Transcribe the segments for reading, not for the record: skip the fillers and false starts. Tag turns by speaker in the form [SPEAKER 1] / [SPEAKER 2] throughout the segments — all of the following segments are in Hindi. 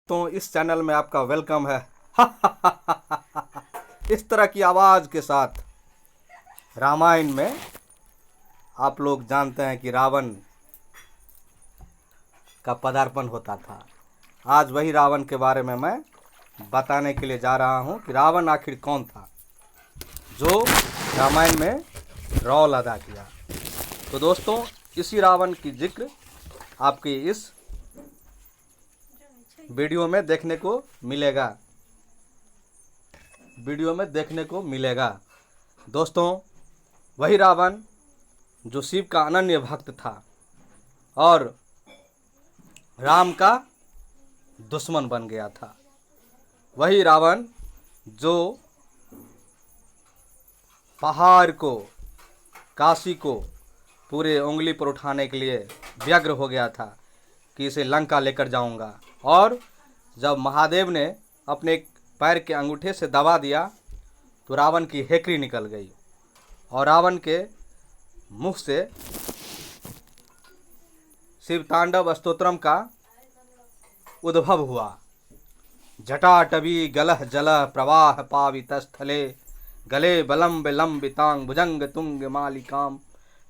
[SPEAKER 1] तो इस चैनल में आपका वेलकम है। इस तरह की आवाज़ के साथ रामायण में आप लोग जानते हैं कि रावण का पदार्पण होता था। आज वही रावण के बारे में मैं बताने के लिए जा रहा हूं कि रावण आखिर कौन था जो रामायण में रोल अदा किया। तो दोस्तों, इसी रावण की जिक्र आपकी इस वीडियो में देखने को मिलेगा। दोस्तों, वही रावण जो शिव का अनन्य भक्त था और राम का दुश्मन बन गया था। वही रावण जो पहाड़ को, काशी को पूरे उंगली पर उठाने के लिए व्यग्र हो गया था कि इसे लंका लेकर जाऊंगा। और जब महादेव ने अपने पैर के अंगूठे से दबा दिया तो रावण की हेकड़ी निकल गई और रावण के मुख से शिव तांडव स्तोत्रम का उद्भव हुआ। जटाटवी गलह जलह प्रवाह पावित स्थले गले बलम विलंबितांग भुजंग तुंग मालिकाम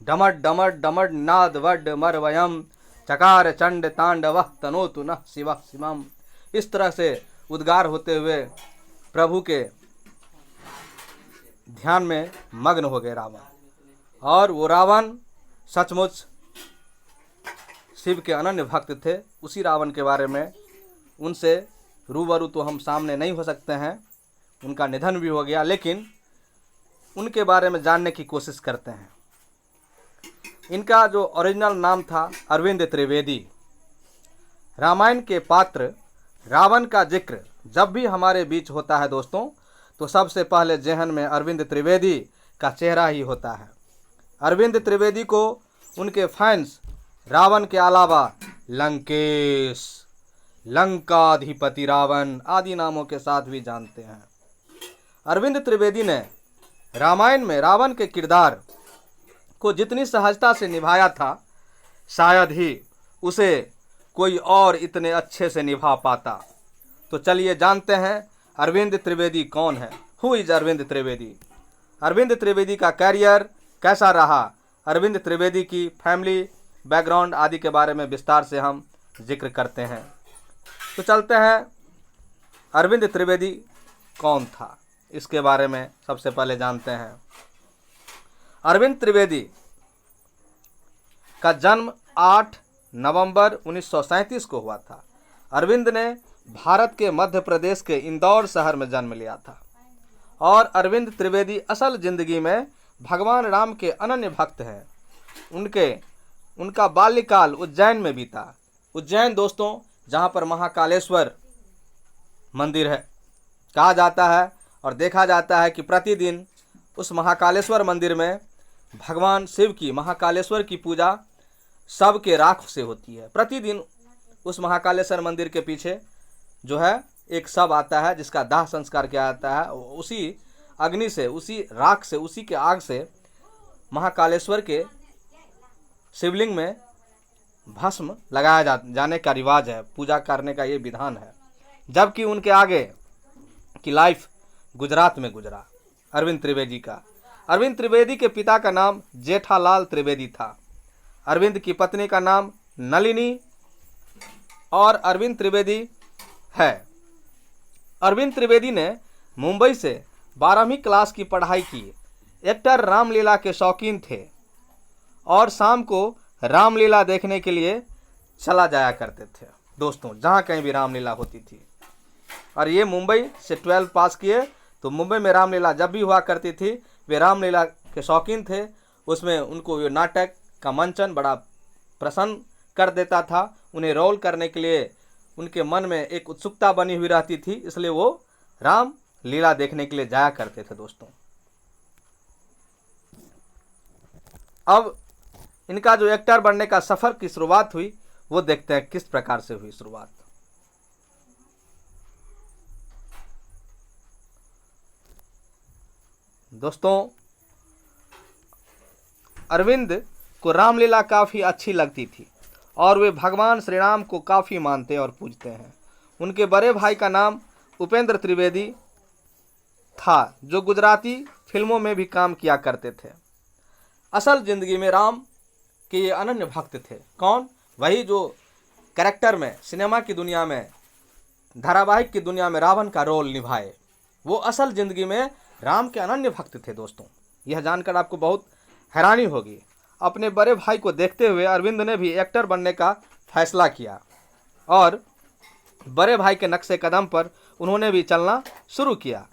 [SPEAKER 1] डमर डमर डमर नाद वड मरवयम चकार चंड तांडव तनोतु न शिव शिवम। इस तरह से उद्गार होते हुए प्रभु के ध्यान में मग्न हो गए रावण। और वो रावण सचमुच शिव के अनन्य भक्त थे। उसी रावण के बारे में उनसे रूबरू तो हम सामने नहीं हो सकते हैं, उनका निधन भी हो गया, लेकिन उनके बारे में जानने की कोशिश करते हैं। इनका जो ओरिजिनल नाम था अरविंद त्रिवेदी। रामायण के पात्र रावण का जिक्र जब भी हमारे बीच होता है दोस्तों, तो सबसे पहले जहन में अरविंद त्रिवेदी का चेहरा ही होता है। अरविंद त्रिवेदी को उनके फैंस रावण के अलावा लंकेश, लंकाधिपति रावण आदि नामों के साथ भी जानते हैं। अरविंद त्रिवेदी ने रामायण में रावण के किरदार को जितनी सहजता से निभाया था, शायद ही उसे कोई और इतने अच्छे से निभा पाता। तो चलिए जानते हैं अरविंद त्रिवेदी कौन है। Who is Arvind Trivedi? अरविंद त्रिवेदी का कैरियर कैसा रहा, अरविंद त्रिवेदी की फैमिली बैकग्राउंड आदि के बारे में विस्तार से हम जिक्र करते हैं। तो चलते हैं अरविंद त्रिवेदी कौन था, इसके बारे में सबसे पहले जानते हैं। अरविंद त्रिवेदी का जन्म 8 नवंबर 1937 को हुआ था। अरविंद ने भारत के मध्य प्रदेश के इंदौर शहर में जन्म लिया था और अरविंद त्रिवेदी असल जिंदगी में भगवान राम के अनन्य भक्त हैं। उनका बाल्यकाल उज्जैन में बीता। उज्जैन दोस्तों, जहाँ पर महाकालेश्वर मंदिर है कहा जाता है और देखा जाता है कि प्रतिदिन उस महाकालेश्वर मंदिर में भगवान शिव की, महाकालेश्वर की पूजा सबके राख से होती है। प्रतिदिन उस महाकालेश्वर मंदिर के पीछे जो है एक शव आता है जिसका दाह संस्कार किया जाता है। उसी अग्नि से, उसी राख से, उसी के आग से महाकालेश्वर के शिवलिंग में भस्म लगाया जाने का रिवाज है, पूजा करने का ये विधान है। जबकि उनके आगे की लाइफ गुजरात में गुजरा अरविंद त्रिवेदी का। अरविंद त्रिवेदी के पिता का नाम जेठालाल त्रिवेदी था। अरविंद की पत्नी का नाम नलिनी और अरविंद त्रिवेदी है। अरविंद त्रिवेदी ने मुंबई से 12वीं क्लास की पढ़ाई की। एक्टर रामलीला के शौकीन थे और शाम को रामलीला देखने के लिए चला जाया करते थे दोस्तों, जहाँ कहीं भी रामलीला होती थी। और ये मुंबई से 12 पास किए, तो मुंबई में रामलीला जब भी हुआ करती थी, वे रामलीला के शौकीन थे। उसमें उनको ये नाटक का मंचन बड़ा प्रसन्न कर देता था। उन्हें रोल करने के लिए उनके मन में एक उत्सुकता बनी हुई रहती थी, इसलिए वो राम लीला देखने के लिए जाया करते थे दोस्तों। अब इनका जो एक्टर बनने का सफ़र की शुरुआत हुई वो देखते हैं किस प्रकार से हुई शुरुआत। दोस्तों, अरविंद को रामलीला काफ़ी अच्छी लगती थी और वे भगवान श्री राम को काफ़ी मानते और पूजते हैं। उनके बड़े भाई का नाम उपेंद्र त्रिवेदी था, जो गुजराती फिल्मों में भी काम किया करते थे। असल जिंदगी में राम के ये अनन्य भक्त थे। कौन? वही जो कैरेक्टर में, सिनेमा की दुनिया में, धारावाहिक की दुनिया में रावण का रोल निभाए, वो असल जिंदगी में राम के अनन्य भक्त थे। दोस्तों, यह जानकर आपको बहुत हैरानी होगी। अपने बड़े भाई को देखते हुए अरविंद ने भी एक्टर बनने का फैसला किया और बड़े भाई के नक्शे कदम पर उन्होंने भी चलना शुरू किया।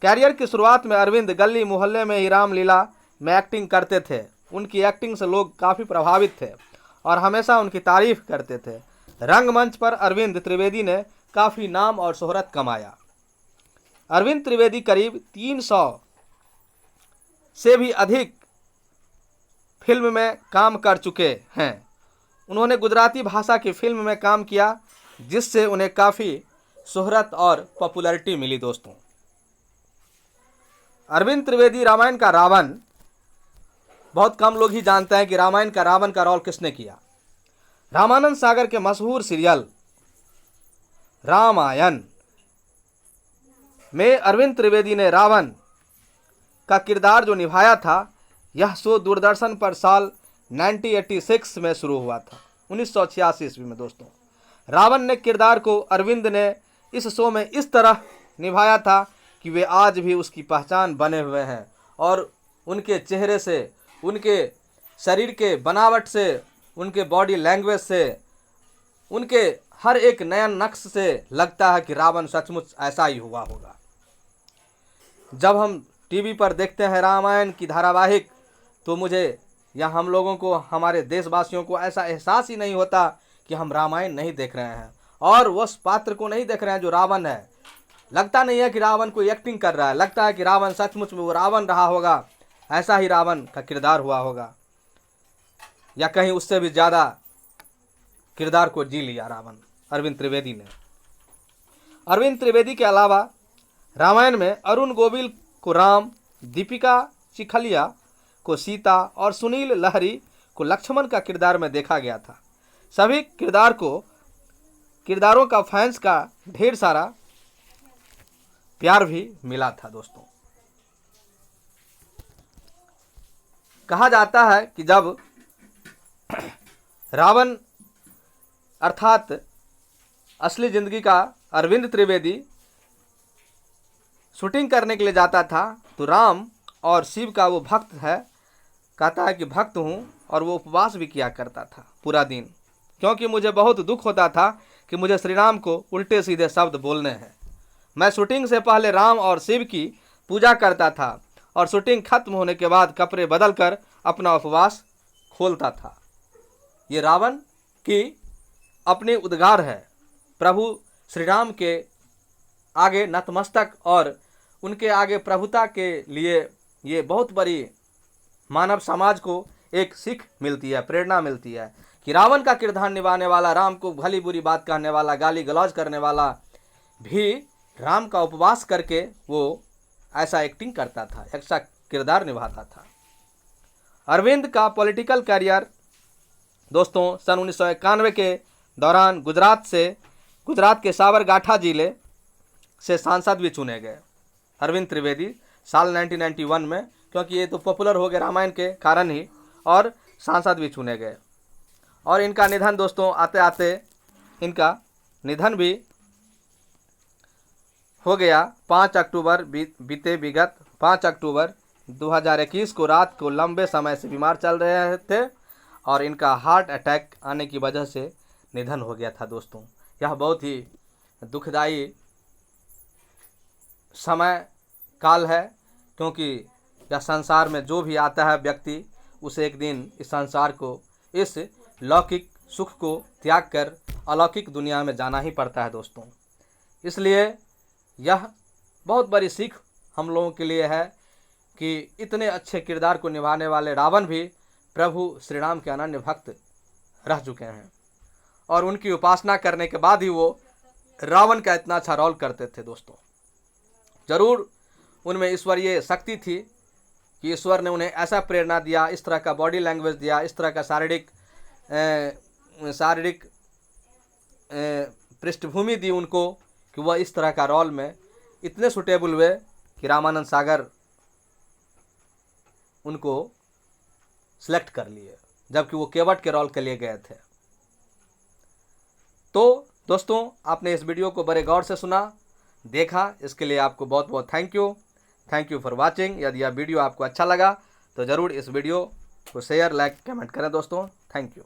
[SPEAKER 1] कैरियर की शुरुआत में अरविंद गली मोहल्ले में ही रामलीला में एक्टिंग करते थे। उनकी एक्टिंग से लोग काफ़ी प्रभावित थे और हमेशा उनकी तारीफ करते थे। रंगमंच पर अरविंद त्रिवेदी ने काफ़ी नाम और शोहरत कमाया। अरविंद त्रिवेदी करीब 300 से भी अधिक फिल्म में काम कर चुके हैं। उन्होंने गुजराती भाषा की फिल्म में काम किया, जिससे उन्हें काफ़ी शोहरत और पॉपुलैरिटी मिली। दोस्तों, अरविंद त्रिवेदी रामायण का रावण, बहुत कम लोग ही जानते हैं कि रामायण का रावण का रोल किसने किया। रामानंद सागर के मशहूर सीरियल रामायण में अरविंद त्रिवेदी ने रावण का किरदार जो निभाया था, यह शो दूरदर्शन पर साल 1986 में शुरू हुआ था, 1986 ईस्वी में। दोस्तों, रावण ने किरदार को अरविंद ने इस शो में इस तरह निभाया था कि वे आज भी उसकी पहचान बने हुए हैं और उनके चेहरे से, उनके शरीर के बनावट से, उनके बॉडी लैंग्वेज से, उनके हर एक नयन नक्श से लगता है कि रावण सचमुच ऐसा ही हुआ होगा। जब हम टीवी पर देखते हैं रामायण की धारावाहिक, तो मुझे या हम लोगों को, हमारे देशवासियों को ऐसा एहसास ही नहीं होता कि हम रामायण नहीं देख रहे हैं और उस पात्र को नहीं देख रहे हैं जो रावण है। लगता नहीं है कि रावण कोई एक्टिंग कर रहा है, लगता है कि रावण सचमुच में वो रावण रहा होगा, ऐसा ही रावण का किरदार हुआ होगा या कहीं उससे भी ज़्यादा किरदार को जी लिया रावण अरविंद त्रिवेदी ने। अरविंद त्रिवेदी के अलावा रामायण में अरुण गोविल को राम, दीपिका चिखलिया को सीता और सुनील लहरी को लक्ष्मण का किरदार में देखा गया था। सभी किरदारों का फैंस का ढेर सारा प्यार भी मिला था। दोस्तों, कहा जाता है कि जब रावण अर्थात असली जिंदगी का अरविंद त्रिवेदी शूटिंग करने के लिए जाता था, तो राम और शिव का वो भक्त है, कहता है कि भक्त हूँ, और वो उपवास भी किया करता था पूरा दिन, क्योंकि मुझे बहुत दुख होता था कि मुझे श्री राम को उल्टे सीधे शब्द बोलने हैं। मैं शूटिंग से पहले राम और शिव की पूजा करता था और शूटिंग खत्म होने के बाद कपड़े बदलकर अपना उपवास खोलता था। ये रावण की अपनी उद्गार है। प्रभु श्री राम के आगे नतमस्तक और उनके आगे प्रभुता के लिए ये बहुत बड़ी मानव समाज को एक सीख मिलती है, प्रेरणा मिलती है कि रावण का किरदार निभाने वाला, राम को भली बुरी बात कहने वाला, गाली गलौज करने वाला भी राम का उपवास करके वो ऐसा एक्टिंग करता था, ऐसा किरदार निभाता था। अरविंद का पॉलिटिकल करियर दोस्तों सन 1991 के दौरान गुजरात के साबरकांठा जिले से सांसद भी चुने गए अरविंद त्रिवेदी साल 1991 में, क्योंकि ये तो पॉपुलर हो गए रामायण के कारण ही, और सांसद भी चुने गए। और इनका निधन दोस्तों आते आते इनका निधन भी हो गया 5 अक्टूबर बीते विगत 5 अक्टूबर 2021 को रात को लंबे समय से बीमार चल रहे थे और इनका हार्ट अटैक आने की वजह से निधन हो गया था। दोस्तों, यह बहुत ही दुखदाई समय काल है, क्योंकि यह संसार में जो भी आता है व्यक्ति, उसे एक दिन इस संसार को, इस लौकिक सुख को त्याग कर अलौकिक दुनिया में जाना ही पड़ता है। दोस्तों, इसलिए यह बहुत बड़ी सीख हम लोगों के लिए है कि इतने अच्छे किरदार को निभाने वाले रावण भी प्रभु श्री राम के अनन्य भक्त रह चुके हैं और उनकी उपासना करने के बाद ही वो रावण का इतना अच्छा रोल करते थे। दोस्तों, जरूर उनमें ईश्वरीय शक्ति थी कि ईश्वर ने उन्हें ऐसा प्रेरणा दिया, इस तरह का बॉडी लैंग्वेज दिया, इस तरह का शारीरिक पृष्ठभूमि दी उनको कि वह इस तरह का रोल में इतने सुटेबल हुए कि रामानंद सागर उनको सिलेक्ट कर लिए, जबकि वो केवट के रोल के लिए गए थे। तो दोस्तों, आपने इस वीडियो को बड़े गौर से सुना, देखा, इसके लिए आपको बहुत बहुत थैंक यू फॉर वाचिंग। यदि यह वीडियो आपको अच्छा लगा तो ज़रूर इस वीडियो को शेयर, लाइक, कमेंट करें दोस्तों। Thank you.